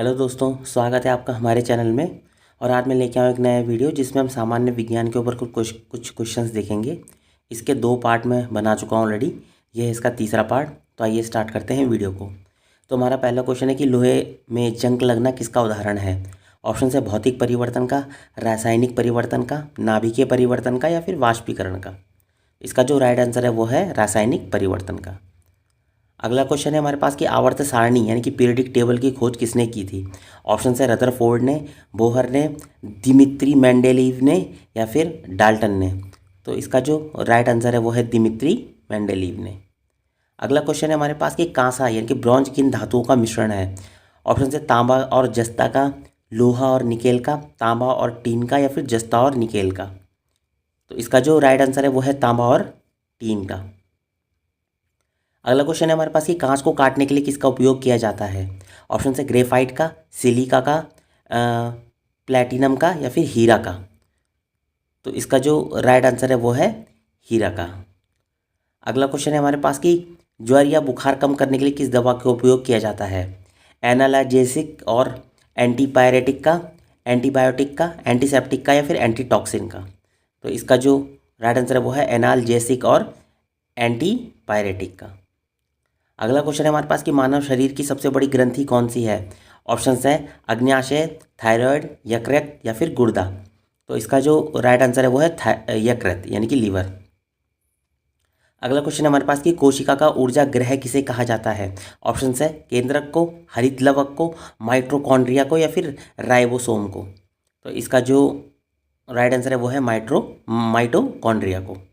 Hello दोस्तों, स्वागत है आपका हमारे चैनल में। और आज मैं लेके आया एक नया वीडियो जिसमें हम सामान्य विज्ञान के ऊपर कुछ क्वेश्चंस देखेंगे। इसके दो पार्ट में बना चुका हूँ ऑलरेडी। ये है इसका तीसरा पार्ट। तो आइए स्टार्ट करते हैं वीडियो को। तो हमारा पहला क्वेश्चन है कि लोहे में जंग लगना किसका उदाहरण है। ऑप्शन है भौतिक परिवर्तन का, रासायनिक परिवर्तन का, नाभिकीय परिवर्तन का या फिर वाष्पीकरण का। इसका जो राइट आंसर है वो है रासायनिक परिवर्तन का। अगला क्वेश्चन है हमारे पास कि आवर्त सारणी यानी कि पीरियडिक टेबल की खोज किसने की थी। ऑप्शन है रदरफोर्ड ने, बोहर ने, दिमित्री मेंडेलीव ने या फिर डाल्टन ने। तो इसका जो राइट आंसर है वो है दिमित्री मेंडेलीव ने। अगला क्वेश्चन है हमारे पास कि कांसा यानी कि ब्रॉन्ज किन धातुओं का मिश्रण है। ऑप्शन है तांबा और जस्ता का, लोहा और निकेल का, तांबा और टीन का या फिर जस्ता और निकेल का। तो इसका जो राइट आंसर है वो है तांबा और टीन का। अगला क्वेश्चन है हमारे पास कि कांच को काटने के लिए किसका उपयोग किया जाता है। ऑप्शन है ग्रेफाइट का, सिलिका का, प्लैटिनम का या फिर हीरा का। तो इसका जो राइट आंसर है वो है हीरा का। अगला क्वेश्चन है हमारे पास कि ज्वर या बुखार कम करने के लिए किस दवा का उपयोग किया जाता है। एनाल्जेसिक और एंटीपायरेटिक का, एंटीबायोटिक का, एंटीसेप्टिक का या फिर एंटीटॉक्सिन का। तो इसका जो राइट आंसर है वो है एनाल्जेसिक और एंटीपायरेटिक का। अगला क्वेश्चन है हमारे पास कि मानव शरीर की सबसे बड़ी ग्रंथि कौन सी है। ऑप्शंस है अग्न्याशय, थायराइड, यकृत या फिर गुर्दा। तो इसका जो राइट आंसर है वो है यकृत यानी कि लीवर। अगला क्वेश्चन है हमारे पास कि कोशिका का ऊर्जा ग्रह किसे कहा जाता है। ऑप्शंस है केंद्रक को, हरित लवक को, माइटोकॉन्ड्रिया को या फिर राइबोसोम को। तो इसका जो राइट आंसर है वो है माइटोकॉन्ड्रिया को।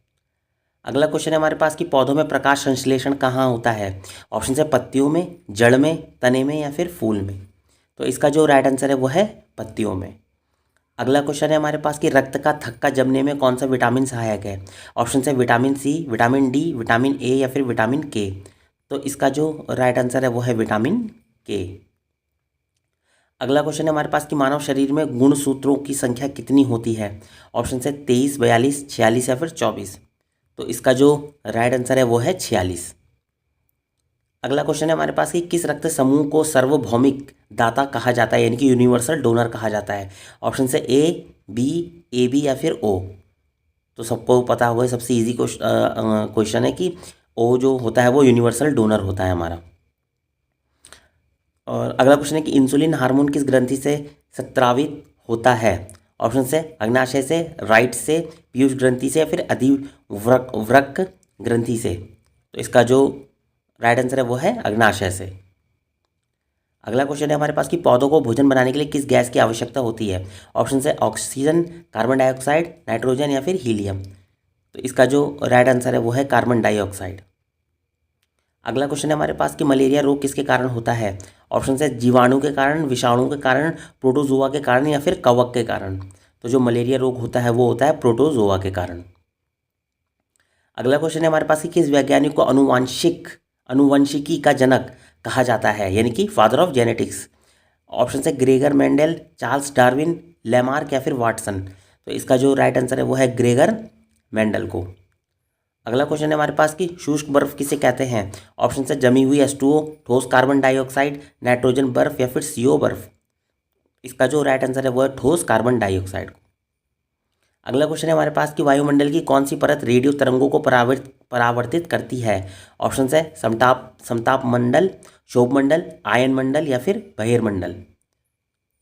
अगला क्वेश्चन है हमारे पास कि पौधों में प्रकाश संश्लेषण कहाँ होता है। ऑप्शन है पत्तियों में, जड़ में, तने में या फिर फूल में। तो इसका जो राइट आंसर है वो है पत्तियों में। अगला क्वेश्चन है हमारे पास कि रक्त का थक्का जमने में कौन सा विटामिन सहायक है। ऑप्शन है vitamin C, vitamin D, vitamin A या फिर विटामिन के। तो इसका जो राइट आंसर है वो है विटामिन के। अगला क्वेश्चन है हमारे पास कि मानव शरीर में गुणसूत्रों की संख्या कितनी होती है। ऑप्शन है 23, 42, 46 या फिर 24। तो इसका जो राइट आंसर है वो है 46। अगला क्वेश्चन है हमारे पास कि किस रक्त समूह को सार्वभौमिक दाता कहा जाता है यानी कि यूनिवर्सल डोनर कहा जाता है। ऑप्शन है ए, बी, ए बी या फिर ओ। तो सबको पता होगा, सबसे इजी क्वेश्चन है कि ओ जो होता है वो यूनिवर्सल डोनर होता है हमारा। और अगला क्वेश्चन है कि इंसुलिन हार्मोन किस ग्रंथि से स्रावित होता है। ऑप्शन है अग्नाशय से, राइट से, पीयूष ग्रंथि से या फिर अधिवृक्क ग्रंथि से। तो इसका जो राइट आंसर है वो है अग्नाशय से। अगला क्वेश्चन है हमारे पास कि पौधों को भोजन बनाने के लिए किस गैस की आवश्यकता होती है। ऑप्शन है ऑक्सीजन, कार्बन डाइऑक्साइड, नाइट्रोजन या फिर हीलियम। तो इसका जो राइट आंसर है वो है कार्बन डाइऑक्साइड। अगला क्वेश्चन है हमारे पास कि मलेरिया रोग किसके कारण होता है। ऑप्शन है जीवाणु के कारण, विषाणु के कारण, प्रोटोजोआ के कारण या फिर कवक के कारण। तो जो मलेरिया रोग होता है वो होता है प्रोटोजोआ के कारण। अगला क्वेश्चन है हमारे पास कि किस वैज्ञानिक को अनुवंशिकी का जनक कहा जाता है यानी कि फादर ऑफ जेनेटिक्स। ऑप्शन है Gregor Mendel, Charles Darwin, Lamarck या फिर वाटसन। तो इसका जो राइट आंसर है वो है ग्रेगर मेंडल को। अगला क्वेश्चन है हमारे पास कि शुष्क बर्फ किसे कहते हैं। ऑप्शन है जमी हुई H2O, ठोस कार्बन डाइऑक्साइड, नाइट्रोजन बर्फ या फिर CO बर्फ। इसका जो राइट आंसर है वो है ठोस कार्बन डाइऑक्साइड। अगला क्वेश्चन है हमारे पास कि वायुमंडल की कौन सी परत रेडियो तरंगों को परावर्तित करती है। ऑप्शन है समताप मंडल, शोभ मंडल, आयन मंडल या फिर बहिर्मंडल।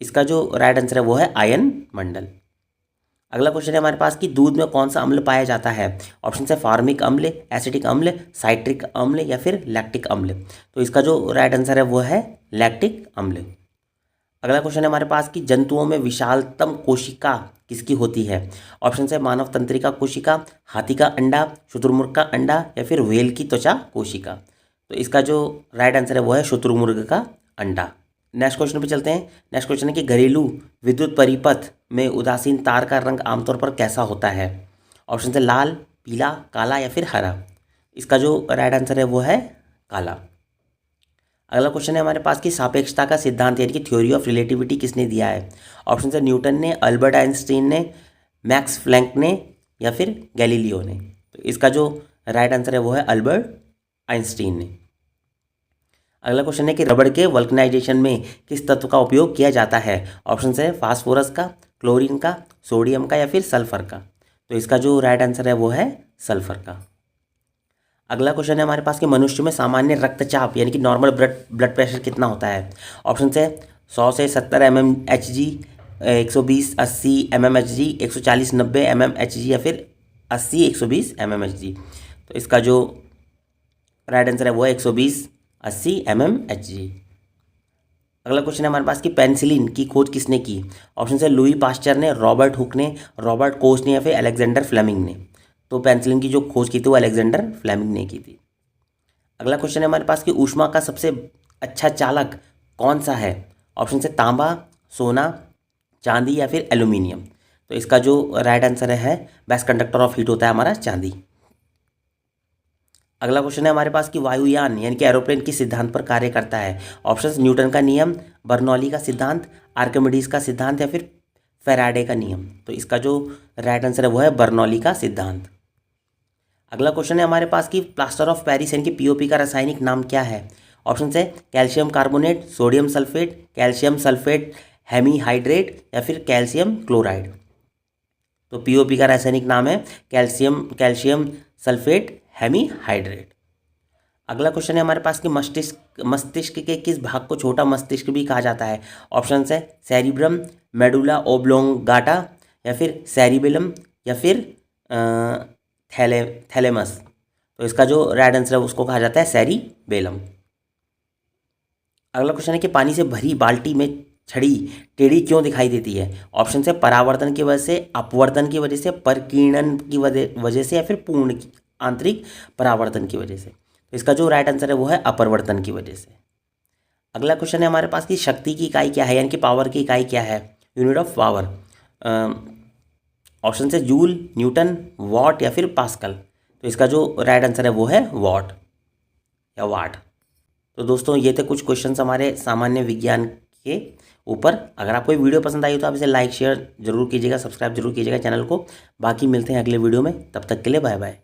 इसका जो राइट आंसर है वो है आयन मंडल। अगला क्वेश्चन है हमारे पास कि दूध में कौन सा अम्ल पाया जाता है। ऑप्शन है फार्मिक अम्ल, एसिटिक अम्ल, साइट्रिक अम्ल या फिर लैक्टिक अम्ल। तो इसका जो राइट आंसर है वो है लैक्टिक अम्ल। अगला क्वेश्चन है हमारे पास कि जंतुओं में विशालतम कोशिका किसकी होती है। ऑप्शन है मानव तंत्रिका कोशिका, हाथी का अंडा, शुतुरमुर्ग का अंडा या फिर व्हेल की त्वचा कोशिका। तो इसका जो राइट आंसर है वो है शुतुरमुर्ग का अंडा। नेक्स्ट क्वेश्चन पे चलते हैं। नेक्स्ट क्वेश्चन है कि घरेलू विद्युत परिपथ में उदासीन तार का रंग आमतौर पर कैसा होता है। ऑप्शन है लाल, पीला, काला या फिर हरा। इसका जो राइट आंसर है वो है काला। अगला क्वेश्चन है हमारे पास कि सापेक्षता का सिद्धांत यानी कि थ्योरी ऑफ रिलेटिविटी किसने दिया है। ऑप्शन है न्यूटन ने, अल्बर्ट आइंस्टीन ने, मैक्स प्लैंक ने या फिर गैलीलियो ने। तो इसका जो राइट आंसर है वो है अल्बर्ट आइंस्टीन ने। अगला क्वेश्चन है कि रबड़ के वल्कनाइजेशन में किस तत्व का उपयोग किया जाता है। ऑप्शन है फास्फोरस का, क्लोरीन का, सोडियम का या फिर सल्फर का। तो इसका जो राइट आंसर है वो है सल्फर का। अगला क्वेश्चन है हमारे पास कि मनुष्य में सामान्य रक्तचाप यानी कि नॉर्मल ब्लड प्रेशर कितना होता है। ऑप्शन है 100 से 70 mmHg, 120 80 mmHg, 140 90 mmHg या फिर 80 120 mmHg। तो इसका जो राइट आंसर है वो है 120 80 mmHg। अगला क्वेश्चन है हमारे पास कि पेनिसिलिन की खोज किसने की। ऑप्शन है लुई पास्चर ने, रॉबर्ट हुक ने, रॉबर्ट कोच ने या फिर अलेक्जेंडर फ्लेमिंग ने। तो पेनिसिलिन की जो खोज की थी वो अलेक्जेंडर फ्लेमिंग ने की थी। अगला क्वेश्चन है हमारे पास कि ऊष्मा का सबसे अच्छा चालक कौन सा है। ऑप्शन है तांबा, सोना, चांदी या फिर एल्यूमिनियम। तो इसका जो राइट आंसर है बेस्ट कंडक्टर ऑफ हीट होता है हमारा चांदी। अगला क्वेश्चन है हमारे पास कि वायुयान यानी कि एरोप्लेन किस सिद्धांत पर कार्य करता है। ऑप्शन न्यूटन का नियम, बर्नौली का सिद्धांत, आर्किमिडीज का सिद्धांत या फिर फैराडे का नियम। तो इसका जो राइट आंसर है वो है बर्नौली का सिद्धांत। अगला क्वेश्चन है हमारे पास कि प्लास्टर ऑफ पेरिस यानी कि पीओपी का रासायनिक नाम क्या है। ऑप्शन है calcium carbonate, sodium sulphate, calcium sulphate hemihydrate या फिर कैल्शियम क्लोराइड। तो पीओपी का रासायनिक नाम है कैल्शियम सल्फेट हेमीहाइड्रेट। अगला क्वेश्चन है हमारे पास कि मस्तिष्क के किस भाग को छोटा मस्तिष्क भी कहा जाता है। ऑप्शन है सेरिब्रम, मेडुला ओब्लोंगाटा या फिर सेरिबेलम या फिर थैलेमस। तो इसका जो राइट आंसर है उसको कहा जाता है सेरिबेलम। अगला क्वेश्चन है कि पानी से भरी बाल्टी में छड़ी टेढ़ी क्यों दिखाई देती है। ऑप्शन है परावर्तन की वजह से, अपवर्तन की वजह से, परकीर्णन की वजह से या फिर पूर्ण आंतरिक परावर्तन की वजह से। तो इसका जो राइट आंसर है वो है अपवर्तन की वजह से। अगला क्वेश्चन है हमारे पास कि शक्ति की इकाई क्या है यानी कि पावर की इकाई क्या है, यूनिट ऑफ पावर। ऑप्शन है जूल, न्यूटन, वॉट या फिर पास्कल। तो इसका जो राइट आंसर है वो है वॉट या वाट। तो दोस्तों ये थे कुछ क्वेश्चंस हमारे सामान्य विज्ञान के ऊपर। अगर आपको ये वीडियो पसंद आई तो आप इसे लाइक शेयर जरूर कीजिएगा, सब्सक्राइब जरूर कीजिएगा चैनल को। बाकी मिलते हैं अगले वीडियो में, तब तक के लिए बाय बाय।